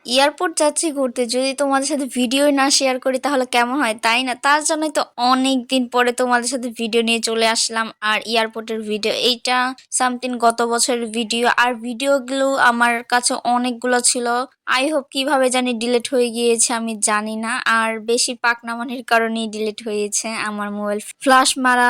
Airport যাচ্ছি ঘুরতে, যদি তোমাদের সাথে ভিডিও না শেয়ার করি তাহলে কেমন হয়, তাই না? তার জন্যই তো অনেক দিন পরে তোমাদের সাথে ভিডিও নিয়ে চলে আসলাম। আর এয়ারপোর্টের ভিডিও এইটা সামথিং গত বছরের ভিডিও, আর ভিডিওগুলো আমার কাছে অনেকগুলো ছিল। আই হোপ কিভাবে জানি ডিলিট হয়ে গিয়েছে, আমি জানি না। আর বেশি পাকনামানির কারণেই ডিলিট হয়েছে, আমার মোবাইল ফ্লাশ মারা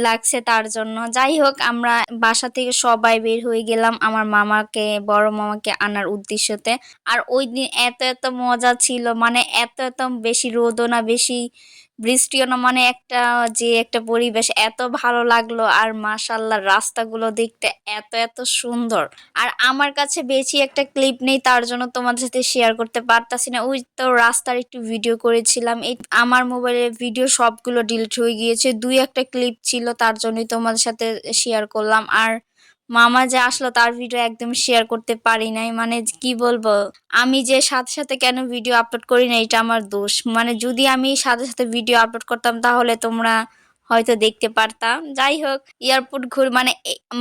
লাগছে তার জন্য। যাই হোক, আমরা বাসা থেকে সবাই বের হয়ে গেলাম আমার মামাকে, বড় মামাকে আনার উদ্দেশ্যতে। আর ওই দিন এত এত মজা ছিল, মানে এত এত বেশি রোদও না, বেশি বৃষ্টিও না, মানে একটা পরিবেশ এত ভালো লাগলো। আর মাশাল্লাহ রাস্তাগুলো দেখতে এত এত সুন্দর। আর আমার কাছে বেশি একটা ক্লিপ নেই, তার জন্য তোমাদের সাথে শেয়ার করতে পারতাছি না। ওই তো রাস্তার একটু ভিডিও করেছিলাম, এই আমার মোবাইলের ভিডিও সবগুলো ডিলিট হয়ে গিয়েছে, দুই একটা ক্লিপ ছিল, তার জন্যই তোমাদের সাথে শেয়ার করলাম। আর মামা যে আসলো তার ভিডিও একদম শেয়ার করতে পারি নাই, মানে কি বলবো, আমি যে সাথে সাথে কেন ভিডিও আপলোড করি না এটা আমার দোষ। মানে যদি আমি সাথে সাথে ভিডিও আপলোড করতাম তাহলে তোমরা হয়তো দেখতে পারতাম। যাই হোক, এয়ারপোর্ট মানে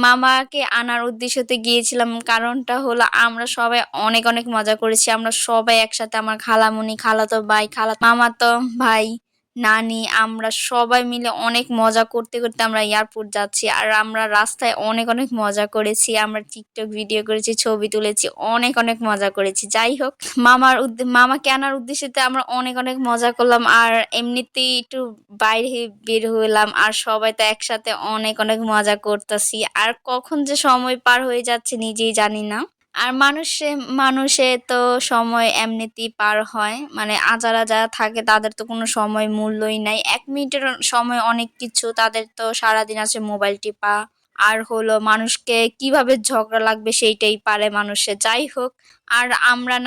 মামাকে আনার উদ্দেশ্যতে গিয়েছিলাম। কারণটা হলো আমরা সবাই অনেক অনেক মজা করেছি, আমরা সবাই একসাথে, আমার খালামণি, খালাতো ভাই, মামাতো ভাই, নানি, আমরা সবাই মিলে অনেক মজা করতে করতে আমরা এয়ারপোর্ট যাচ্ছি। আর আমরা রাস্তায় অনেক অনেক মজা করেছি, আমরা টিকটক ভিডিও করেছি, ছবি তুলেছি, অনেক অনেক মজা করেছি। যাই হোক, মামাকে আনার উদ্দেশ্যে আমরা অনেক অনেক মজা করলাম। আর এমনিতেই একটু বাইরে বের হলাম, আর সবাই তো একসাথে অনেক অনেক মজা করতেছি। আর কখন যে সময় পার হয়ে যাচ্ছে নিজেই জানি না। আর মানুষে তো সময় এমনিতেই পার হয়, মানে যারা যারা থাকে তাদের তো কোনো সময় মূল্যই নাই। 1 মিনিটের সময় অনেক কিছু, তাদের তো সারাদিন আছে মোবাইল টিপা, আর হলো মানুষকে কিভাবে ঝগড়া লাগবে সেইটাই পারে মানুষে। যাই হোক, আর আমরা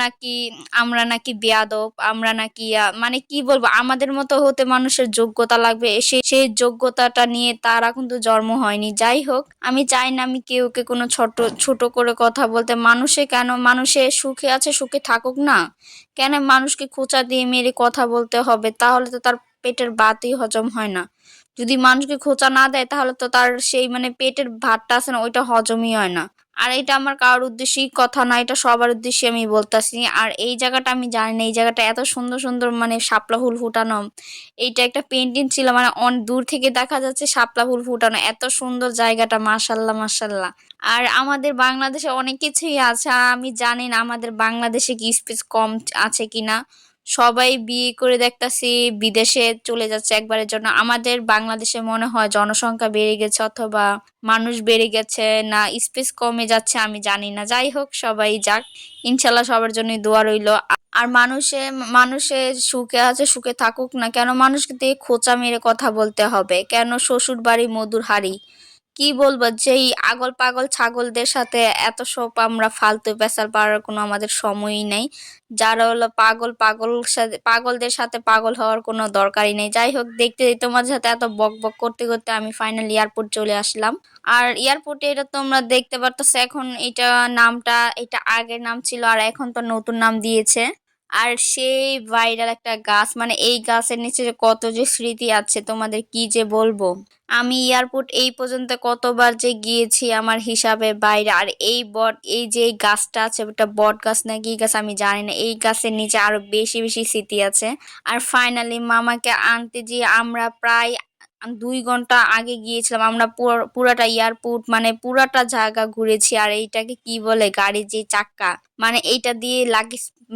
নাকি বেয়াদব, আমরা নাকি মানে কি বলবো, আমাদের মতো হতে মানুষের যোগ্যতা লাগবে, সেই যোগ্যতাটা নিয়ে তারা কিন্তু জন্ম হয়নি। যাই হোক, আমি চাই না আমি কেউকে কোনো ছোট ছোট করে কথা বলতে। মানুষে সুখে আছে, সুখে থাকুক না, কেন মানুষকে খোঁচা দিয়ে মেরে কথা বলতে হবে? তাহলে তো তার পেটের ভাতই হজম হয় না। যদি মানুষকে খোঁচা না দেয় তাহলে তো তার সেই মানে পেটের ভাতটা আছে না, ওইটা হজমই হয় না। আর এটা আমার কারোর উদ্দেশ্যেই কথা না, এটা সবার উদ্দেশ্যে আমি বলতাছি। আর এই জায়গাটা আমি জানি না, এই জায়গাটা এত সুন্দর সুন্দর মানে শাপলা ফুল ফুটানো, এইটা একটা পেন্টিং ছিল, মানে দূর থেকে দেখা যাচ্ছে শাপলা ফুল ফুটানো, এত সুন্দর জায়গাটা, মাশাল্লাহ মাশাল্লাহ। আর আমাদের বাংলাদেশে অনেক কিছুই আছে, আর আমি জানি না আমাদের বাংলাদেশে কি স্পেস কম আছে কিনা। সবাই বিয়ে করে দেখতাছি বিদেশে চলে যাচ্ছে একবারের জন্য। আমাদের বাংলাদেশে মনে হয় জনসংখ্যা বেড়ে গেছে, অথবা মানুষ বেড়ে গেছে, না স্পেস কমে যাচ্ছে, আমি জানি না। যাই হোক, সবাই যাক, ইনশাল্লাহ সবার জন্যই দোয়া রইলো। আর মানুষে সুখে আছে, সুখে থাকুক না, কেন মানুষকে দিয়ে খোঁচা মেরে কথা বলতে হবে? কেন শ্বশুর বাড়ি মধুর হাঁড়ি, কি বলবো, যেই আগল পাগল ছাগলদের সাথে এত সব আমরা ফালতু পেশাল পাড়ার কোনো আমাদের সময়ই নেই। যারা হলো পাগলদের সাথে পাগল হওয়ার কোনো দরকারই নেই। যাই হোক, দেখতে দেখতে তোমাদের সাথে এত বক বক করতে করতে আমি ফাইনাল এয়ারপোর্ট চলে আসলাম। আর এয়ারপোর্টে এটা তোমরা দেখতে পারতেছো, এখন এটা আগের নাম ছিল, আর এখন তো নতুন নাম দিয়েছে। আর সেই ভাইরাল একটা গাছ, মানে এই গাছের নিচে যে কত যে স্মৃতি আছে তোমাদের কি যে বলবো। আমি এয়ারপোর্ট এই পর্যন্ত কতবার যে গিয়েছি আমার হিসাবে বাইরে। আর এই যে এই গাছটা আছে, ওটা বট গাছ না কি গাছ আমি জানি না, এই গাছের নিচে আরো বেশি বেশি স্মৃতি আছে। আর ফাইনালি মামাকে আনতে যে আমরা প্রায় 2 ঘন্টা আগে গিয়েছিলাম, আমরা পুরাটা এয়ারপোর্ট মানে পুরাটা জায়গা ঘুরেছি। আর এইটাকে কি বলে, গাড়ির যে চাক্কা, মানে এইটা দিয়ে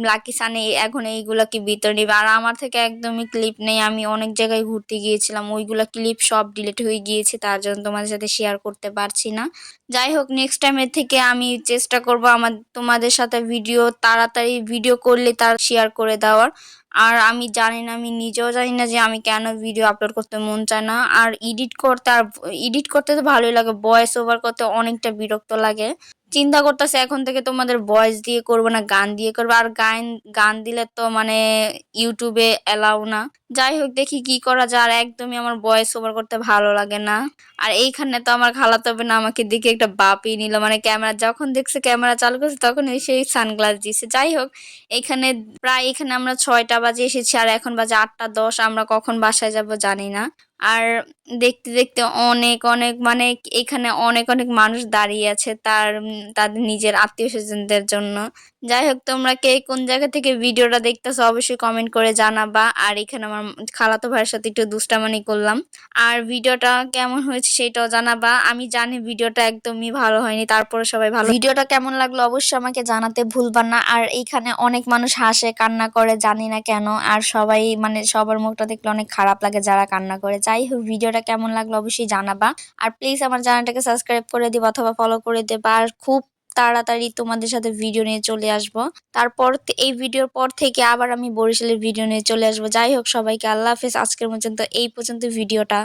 লাকি সানে এখন এইগুলাকে ভিতরে নিবে। আর আমার থেকে একদমই ক্লিপ নেই, আমি অনেক জায়গায় ঘুরতে গিয়েছিলাম, ওইগুলা ক্লিপ সব ডিলিট হয়ে গিয়েছে, তার জন্য তোমাদের সাথে শেয়ার করতে পারছি না। যাই হোক, নেক্সট টাইমের থেকে আমি চেষ্টা করব তোমাদের সাথে তাড়াতাড়ি ভিডিও করলে তার শেয়ার করে দেওয়ার। আর আমি জানি না, আমি নিজেও জানি না যে আমি কেন ভিডিও আপলোড করতে মন চায় না। আর এডিট করতে তো ভালোই লাগে, ভয়েস ওভার করতে অনেকটা বিরক্ত লাগে। চিন্তা করতেছে এখন থেকে তোমাদের ভয়েস দিয়ে করবো না, গান দিয়ে করবো। আর গান গান দিলে তো মানে ইউটিউবে এলাও না। যাই হোক, দেখি কি করা যায়। আর একদমই আমার ভয়েস ওভার করতে ভালো লাগে না। আর এইখানে তো আমার খালাতো বোন আমাকে দেখে একটা বাপিয়ে নিল, মানে ক্যামেরা যখন দেখছে, ক্যামেরা চালু করছে, তখন সেই সানগ্লাস দিছে। যাই হোক, এখানে আমরা 6টা বাজে এসেছি, আর এখন বাজে 8টা 10, আমরা কখন বাসায় যাব জানি না। আর দেখতে দেখতে অনেক অনেক মানে এখানে অনেক অনেক মানুষ দাঁড়িয়ে আছে তাদের নিজের আত্মীয় স্বজনদের জন্য। যাই হোক, তোমরা কে কোন জায়গা থেকে ভিডিওটা দেখতেছো অবশ্যই কমেন্ট করে জানাবা। আর এখানে আমার খালাতো ভাইয়ের সাথে একটু দুষ্টামানি করলাম। আর ভিডিওটা কেমন হয়েছে সেটাও জানাবা। আমি জানি ভিডিওটা একদমই ভালো হয়নি, তারপরে সবাই ভালো। ভিডিওটা কেমন লাগলো অবশ্যই আমাকে জানাতে ভুলবা না। আর এইখানে অনেক মানুষ হাসে, কান্না করে, জানি না কেন। আর সবাই মানে সবার মুখটা দেখলে অনেক খারাপ লাগে যারা কান্না করে। যাই হোক, ভিডিওটা কেমন লাগলো অবশ্যই জানাবা। আর প্লিজ আমার চ্যানেলটাকে সাবস্ক্রাইব করে দিবা অথবা ফলো করে দেবা। আর খুব তাড়াতাড়ি তোমাদের সাথে ভিডিও নিয়ে চলে আসবো। তারপর এই ভিডিওর পর থেকে আবার আমি বরিশালের ভিডিও নিয়ে চলে আসবো। যাই হোক, সবাইকে আল্লাহ হাফেজ। আজকের পর্যন্ত এই পর্যন্ত ভিডিওটা।